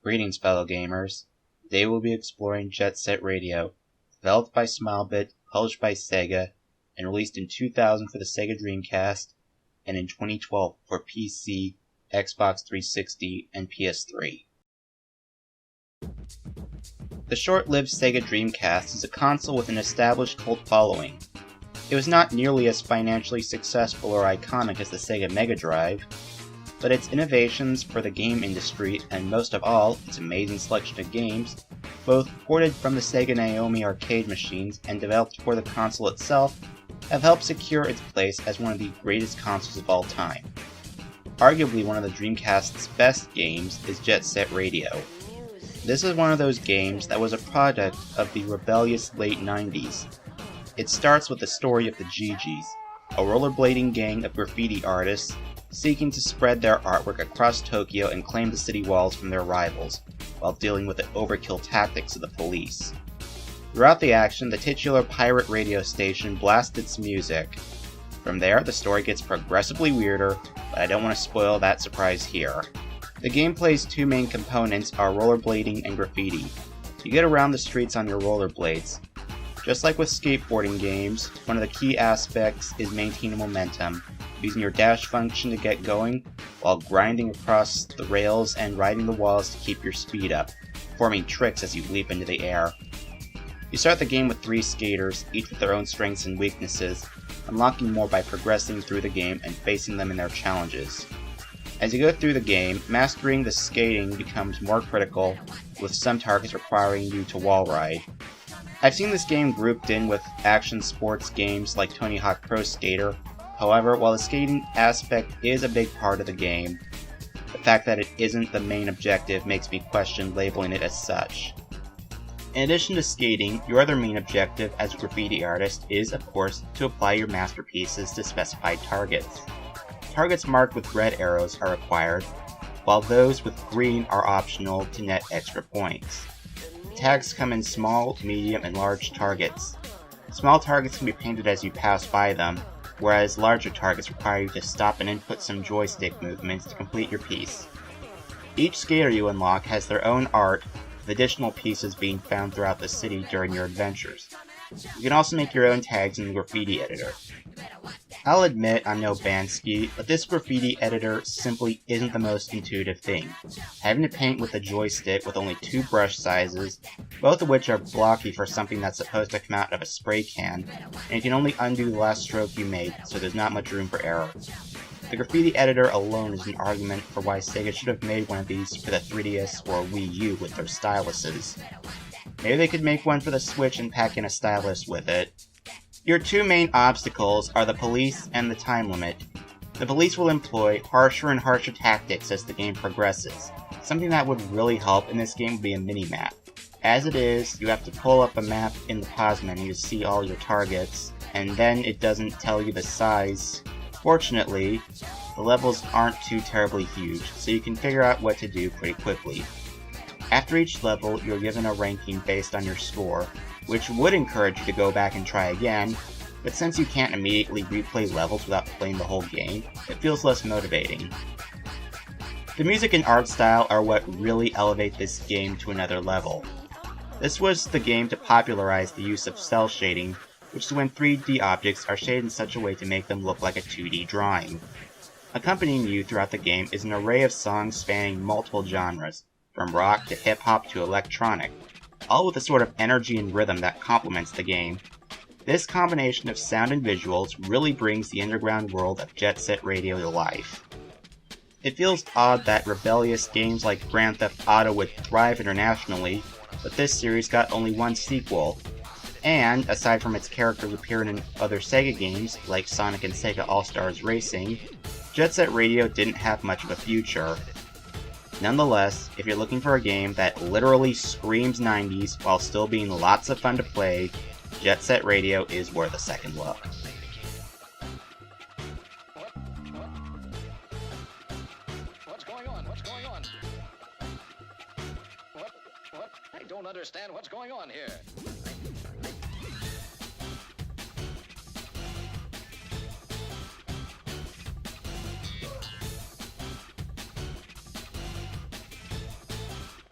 Greetings, fellow gamers. Today we'll be exploring Jet Set Radio, developed by Smilebit, published by Sega, and released in 2000 for the Sega Dreamcast, and in 2012 for PC, Xbox 360, and PS3. The short-lived Sega Dreamcast is a console with an established cult following. It was not nearly as financially successful or iconic as the Sega Mega Drive, but its innovations for the game industry, and most of all, its amazing selection of games, both ported from the Sega Naomi arcade machines and developed for the console itself, have helped secure its place as one of the greatest consoles of all time. Arguably one of the Dreamcast's best games is Jet Set Radio. This is one of those games that was a product of the rebellious late 90s. It starts with the story of the GGs, a rollerblading gang of graffiti artists seeking to spread their artwork across Tokyo and claim the city walls from their rivals, while dealing with the overkill tactics of the police. Throughout the action, the titular pirate radio station blasts its music. From there, the story gets progressively weirder, but I don't want to spoil that surprise here. The gameplay's two main components are rollerblading and graffiti. You get around the streets on your rollerblades. Just like with skateboarding games, one of the key aspects is maintaining momentum, using your dash function to get going, while grinding across the rails and riding the walls to keep your speed up, performing tricks as you leap into the air. You start the game with 3 skaters, each with their own strengths and weaknesses, unlocking more by progressing through the game and facing them in their challenges. As you go through the game, mastering the skating becomes more critical, with some targets requiring you to wall ride. I've seen this game grouped in with action sports games like Tony Hawk Pro Skater. However, while the skating aspect is a big part of the game, the fact that it isn't the main objective makes me question labeling it as such. In addition to skating, your other main objective as a graffiti artist is, of course, to apply your masterpieces to specified targets. Targets marked with red arrows are required, while those with green are optional to net extra points. Tags come in small, medium, and large targets. Small targets can be painted as you pass by them, whereas larger targets require you to stop and input some joystick movements to complete your piece. Each skater you unlock has their own art, with additional pieces being found throughout the city during your adventures. You can also make your own tags in the graffiti editor. I'll admit I'm no Bansky, but this graffiti editor simply isn't the most intuitive thing. Having to paint with a joystick with only 2 brush sizes, both of which are blocky for something that's supposed to come out of a spray can, and you can only undo the last stroke you made, so there's not much room for error. The graffiti editor alone is an argument for why Sega should have made one of these for the 3DS or Wii U with their styluses. Maybe they could make one for the Switch and pack in a stylus with it. Your 2 main obstacles are the police and the time limit. The police will employ harsher and harsher tactics as the game progresses. Something that would really help in this game would be a mini-map. As it is, you have to pull up a map in the pause menu to see all your targets, and then it doesn't tell you the size. Fortunately, the levels aren't too terribly huge, so you can figure out what to do pretty quickly. After each level, you're given a ranking based on your score, which would encourage you to go back and try again, but since you can't immediately replay levels without playing the whole game, it feels less motivating. The music and art style are what really elevate this game to another level. This was the game to popularize the use of cel shading, which is when 3D objects are shaded in such a way to make them look like a 2D drawing. Accompanying you throughout the game is an array of songs spanning multiple genres, from rock to hip-hop to electronic, all with a sort of energy and rhythm that complements the game. This combination of sound and visuals really brings the underground world of Jet Set Radio to life. It feels odd that rebellious games like Grand Theft Auto would thrive internationally, but this series got only 1 sequel, and, aside from its characters appearing in other Sega games, like Sonic and Sega All-Stars Racing, Jet Set Radio didn't have much of a future. Nonetheless, if you're looking for a game that literally screams 90s while still being lots of fun to play, Jet Set Radio is worth a second look. What's going on? What's going on? What? I don't understand what's going on here.